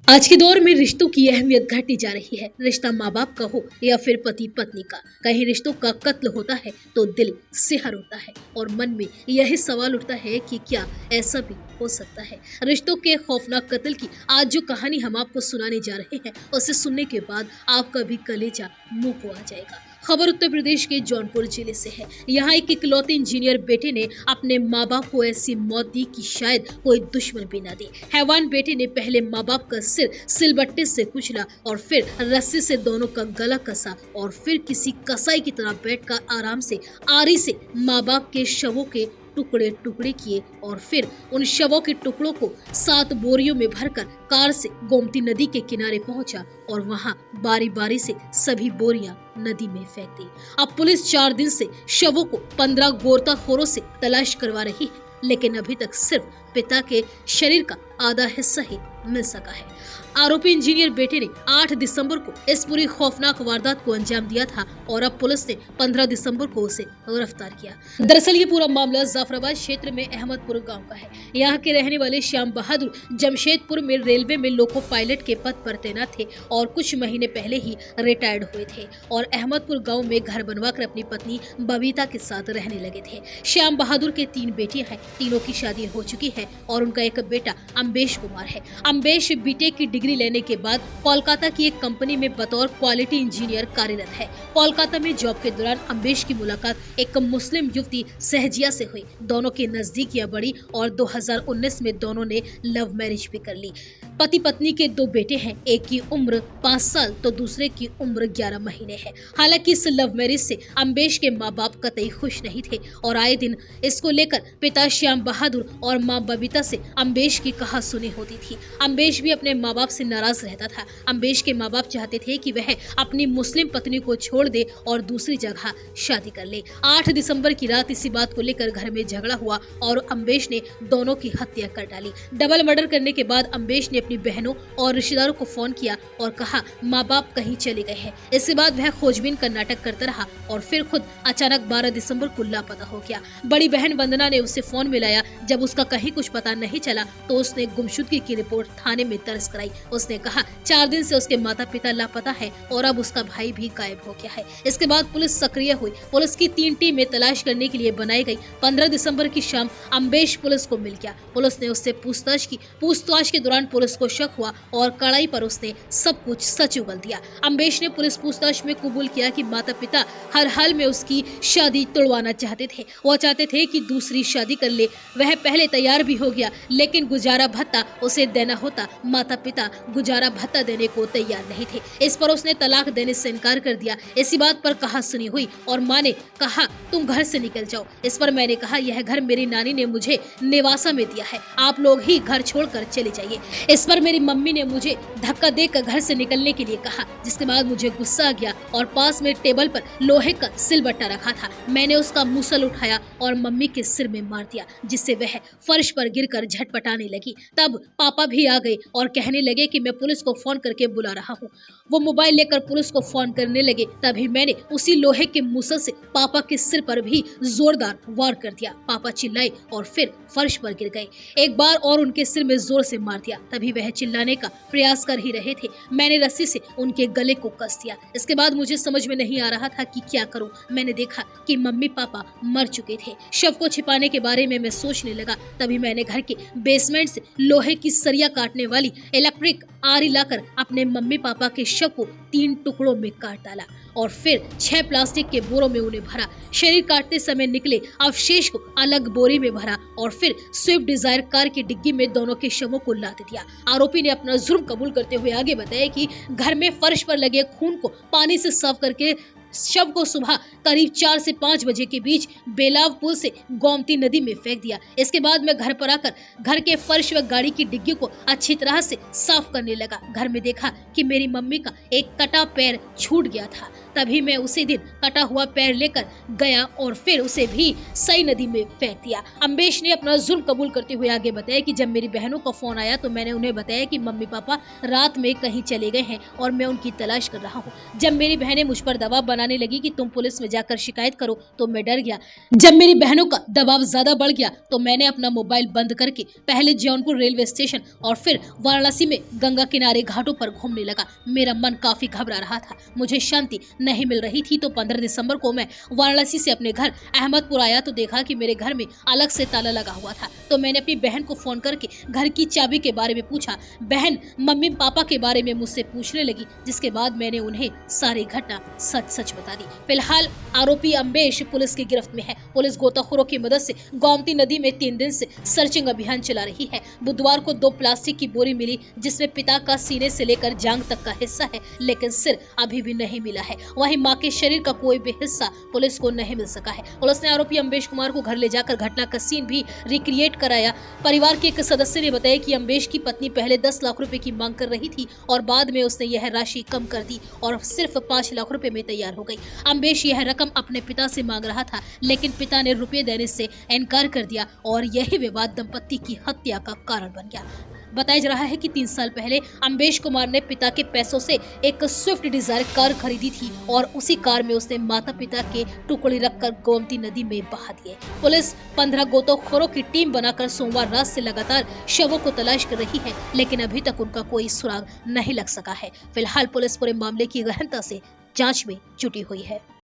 आज के दौर में रिश्तों की अहमियत घटती जा रही है। रिश्ता माँ बाप का हो या फिर पति पत्नी का, कहीं रिश्तों का कत्ल होता है तो दिल सिहर होता है और मन में यही सवाल उठता है कि क्या ऐसा भी हो सकता है। रिश्तों के खौफनाक कत्ल की आज जो कहानी हम आपको सुनाने जा रहे हैं, उसे सुनने के बाद आपका भी कलेजा मुंह को आ जाएगा। खबर उत्तर प्रदेश के जौनपुर जिले से है। यहाँ एक इकलौते इंजीनियर बेटे ने अपने माँ बाप को ऐसी मौत दी कि शायद कोई दुश्मन भी न दे। हैवान बेटे ने पहले माँ बाप का सिर सिलबट्टे से कुचला और फिर रस्सी से दोनों का गला कसा और फिर किसी कसाई की तरह बैठकर आराम से आरी से माँ बाप के शवों के टुकड़े टुकड़े किए और फिर उन शवों के टुकड़ों को 7 बोरियों में भरकर कार से गोमती नदी के किनारे पहुंचा और वहां बारी बारी से सभी बोरियां नदी में फेंक दी। अब पुलिस 4 दिन से शवों को 15 गोताखोरों से तलाश करवा रही है, लेकिन अभी तक सिर्फ पिता के शरीर का आधा हिस्सा ही मिल सका है। आरोपी इंजीनियर बेटे ने 8 दिसंबर को इस पूरी खौफनाक वारदात को अंजाम दिया था और अब पुलिस ने 15 दिसंबर को उसे गिरफ्तार किया। दरअसल ये पूरा मामला जाफराबाद क्षेत्र में अहमदपुर गांव का है। यहाँ के रहने वाले श्याम बहादुर जमशेदपुर में रेलवे में लोको पायलट के पद पर तैनात थे और कुछ महीने पहले ही रिटायर्ड हुए थे और अहमदपुर गाँव में घर बनवाकर अपनी पत्नी बबीता के साथ रहने लगे थे। श्याम बहादुर के 3 बेटियां हैं, तीनों की शादी हो चुकी है और उनका एक बेटा अम्बेश कुमार है। अम्बेश बीटेक की डिग्री लेने के बाद कोलकाता की एक कंपनी में बतौर क्वालिटी इंजीनियर कार्यरत है। कोलकाता में जॉब के दौरान अम्बेश की मुलाकात एक मुस्लिम युवती सहजिया से हुई। दोनों की नजदीकियां बढ़ी और 2019 में दोनों ने लव मैरिज भी कर ली। पति पत्नी के 2 बेटे हैं, एक की उम्र 5 साल तो दूसरे की उम्र 11 महीने है। हालांकि इस लव मैरिज से अम्बेश के माँ बाप कतई खुश नहीं थे और आए दिन इसको लेकर पिता श्याम बहादुर और माँ बबीता से अम्बेश की कहासुनी होती थी। अम्बेश भी अपने माँ बाप से नाराज रहता था। अम्बेश के माँ बाप चाहते थे कि वह अपनी मुस्लिम पत्नी को छोड़ दे और दूसरी जगह शादी कर ले। 8 दिसंबर की रात इसी बात को लेकर घर में झगड़ा हुआ और अम्बेश ने दोनों की हत्या कर डाली। डबल मर्डर करने के बाद अम्बेश ने अपनी बहनों और रिश्तेदारों को फोन किया और कहा माँ बाप कहीं चले गए हैं। इसके बाद वह खोजबीन का नाटक करता रहा और फिर खुद अचानक 12 दिसंबर को लापता हो गया। बड़ी बहन वंदना ने उसे फोन मिलाया। जब उसका कहीं कुछ पता नहीं चला तो उसने गुमशुदगी की रिपोर्ट थाने में दर्ज कराई। उसने कहा 4 दिन से उसके माता पिता लापता है और अब उसका भाई भी गायब हो गया है। इसके बाद पुलिस सक्रिय हुई। पुलिस की 3 टीमें तलाश करने के लिए बनाई गई। 15 दिसंबर की शाम अम्बेश पुलिस को मिल गया। पुलिस ने उससे पूछताछ की। पूछताछ के दौरान पुलिस को शक हुआ और कड़ाई पर उसने सब कुछ सच उगल दिया। अम्बेश ने पुलिस पूछताछ में कबूल किया कि माता पिता हर हाल में उसकी शादी तुड़वाना चाहते थे। वो चाहते थे कि दूसरी शादी कर ले। वह पहले तैयार भी हो गया, लेकिन गुजारा भत्ता उसे देना होता। माता पिता गुजारा भत्ता देने को तैयार नहीं थे। इस पर उसने तलाक देने से इनकार कर दिया। इसी बात पर कहासुनी हुई और माँ ने कहा तुम घर से निकल जाओ। इस पर मैंने कहा यह घर मेरी नानी ने मुझे नेवासा में दिया है, आप लोग ही घर छोड़कर चले जाइए। इस पर मेरी मम्मी ने मुझे धक्का देकर घर से निकलने के लिए कहा, जिसके बाद मुझे गुस्सा आ गया और पास में टेबल पर लोहे का सिलबट्टा रखा था। मैंने उसका मुसल उठाया और मम्मी के सिर में मार दिया, जिससे वह फर्श पर गिरकर झटपटाने लगी। तब पापा भी आ गए और कहने लगे कि मैं पुलिस को फोन करके बुला रहा हूँ। वो मोबाइल लेकर पुलिस को फोन करने लगे। तभी मैंने उसी लोहे के मुसल से पापा के सिर पर भी जोरदार वार कर दिया। पापा चिल्लाए और फिर फर्श पर गिर गए। एक बार और उनके सिर में जोर से मार दिया। तभी वह चिल्लाने का प्रयास कर ही रहे थे। मैंने रस्सी से उनके गले को कस दिया। इसके बाद मुझे समझ में नहीं आ रहा था कि क्या करूं। मैंने देखा कि मम्मी पापा मर चुके थे। शव को छिपाने के बारे में मैं सोचने लगा। तभी मैंने घर के बेसमेंट से लोहे की सरिया काटने वाली इलेक्ट्रिक आरी लाकर अपने मम्मी पापा के शव को 3 टुकड़ों में काट डाला और फिर 6 प्लास्टिक के बोरों में उन्हें भरा। शरीर काटते समय निकले अवशेष को अलग बोरी में भरा और फिर स्विफ्ट डिजायर कार की डिग्गी में दोनों के शवों को लाद दिया। आरोपी ने अपना जुर्म कबूल करते हुए आगे बताया कि घर में फर्श पर लगे खून को पानी से साफ करके शव को सुबह करीब 4 से 5 बजे के बीच बेलाव पुल से गोमती नदी में फेंक दिया। इसके बाद मैं घर पर आकर घर के फर्श व गाड़ी की डिग्गी को अच्छी तरह से साफ करने लगा। घर में देखा कि मेरी मम्मी का एक कटा पैर छूट गया था। तभी मैं उसी दिन कटा हुआ पैर लेकर गया और फिर उसे भी सई नदी में फेंक दिया। अम्बेश ने अपना जुर्म कबूल करते हुए आगे बताया कि जब मेरी बहनों का फोन आया तो मैंने उन्हें बताया कि मम्मी पापा रात में कहीं चले गए हैं और मैं उनकी तलाश कर रहा हूँ। जब मेरी बहनें मुझ पर दबाव बनाने लगी कि तुम पुलिस में जाकर शिकायत करो, तो मैं डर गया। जब मेरी बहनों का दबाव ज्यादा बढ़ गया तो मैंने अपना मोबाइल बंद करके पहले जौनपुर रेलवे स्टेशन और फिर वाराणसी में गंगा किनारे घाटों पर घूमने लगा। मेरा मन काफी घबरा रहा था, मुझे शांति नहीं मिल रही थी। तो 15 दिसंबर को मैं वाराणसी से अपने घर अहमदपुर आया तो देखा कि मेरे घर में अलग से ताला लगा हुआ था। तो मैंने अपनी बहन को फोन करके घर की चाबी के बारे में पूछा। बहन मम्मी पापा के बारे में मुझसे पूछने लगी, जिसके बाद मैंने उन्हें सारी घटना सच सच बता दी। फिलहाल आरोपी अम्बेश पुलिस की गिरफ्त में है। पुलिस गोताखोरों की मदद से गोमती नदी में 3 दिन से सर्चिंग अभियान चला रही है। बुधवार को 2 प्लास्टिक की बोरी मिली, जिसमें पिता का सीने से लेकर जांग तक का हिस्सा है, लेकिन सिर अभी भी नहीं मिला है। वहीं मां के शरीर का कोई भी हिस्सा पुलिस को नहीं मिल सका है। पुलिस ने आरोपी अम्बेश कुमार को घर ले जाकर घटना का सीन भी रिक्रिएट कराया। परिवार के एक सदस्य ने बताया कि अम्बेश की पत्नी पहले 10 लाख रुपए की मांग कर रही थी और बाद में उसने यह राशि कम कर दी और सिर्फ 5 लाख रुपए में तैयार हो गई। अम्बेश यह रकम अपने पिता से मांग रहा था, लेकिन पिता ने रुपए देने से इनकार कर दिया और यही विवाद दंपति की हत्या का कारण बन गया। बताया जा रहा है कि 3 साल पहले अम्बेश कुमार ने पिता के पैसों से एक स्विफ्ट डिजायर कार खरीदी थी और उसी कार में उसने माता पिता के टुकड़े रखकर गोमती नदी में बहा दिए। पुलिस 15 गोताखोरों की टीम बनाकर सोमवार रात से लगातार शवों को तलाश कर रही है, लेकिन अभी तक उनका कोई सुराग नहीं लग सका है। फिलहाल पुलिस पूरे मामले की गहनता से जांच में जुटी हुई है।